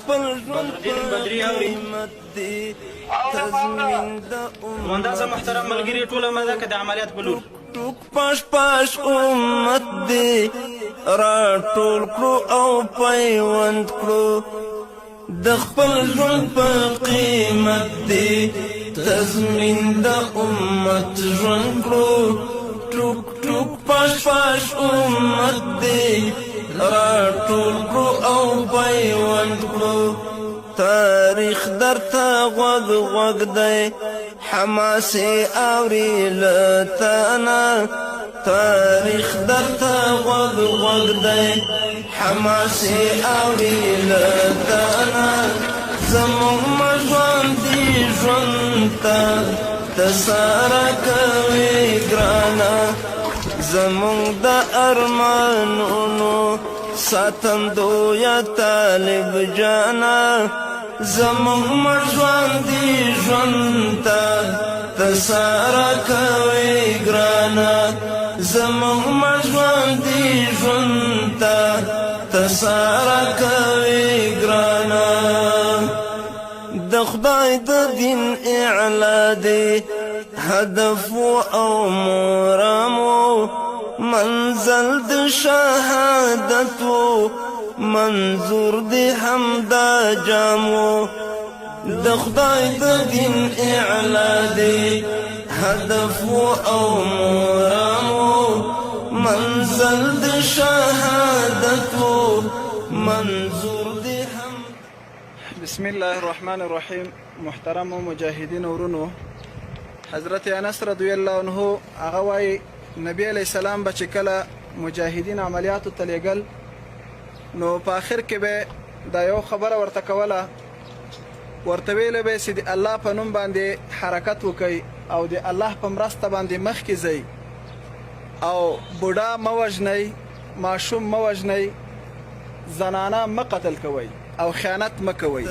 بدرالدین بدري اوري همداسې محترم ملګري ټوله مده که د عملیات په لور پاش پاش امت دی را ټول کړو او پیوند کړو د خپل ژوند په قیمت دی تضمین د امت ژوند کړو ټوک ټوک پاش پاش امت دی را ټول کړو او پیوند کړو تاریخ درته غوږ غوږ دی حماسي اوري لتانا تاریخ درته غوږ غوږ دی حماسي اوري لتانا زموږ ژوند دی ژوند ته تساره کوي ګرانه زموږ د ارمانونو ساتندویه طالب جانا زموږ ژوند دی ژوند ته تساره کوي ګرانه زموږ ژوند دی ژوند ته تساره کوي ګرانه د خدای د دین اعلا دی هدف او مرامو منزل د شهادت منظور دی همدا جامو د خدای د دین اعلا دی هدف او مرامو منزل د شهادت منظور دی هم بسم الله الرحمن الرحیم محترم مجاهدین ورونو حضرت انس رضی الله عنه هغه وایي نبی علیہ السلام به چې کله مجاهدین عملیاتو ته لیږل نو په آخر کې به دا یو خبره ورته کوله ورته ویله به چې د الله په نوم باندې حرکت وکئ او د الله په مرسته باندې مخکې ځئ او بوډا مه وژنئ ماشوم مه وژنئ زنانه مه قتل کوئ او خیانت مه کوئ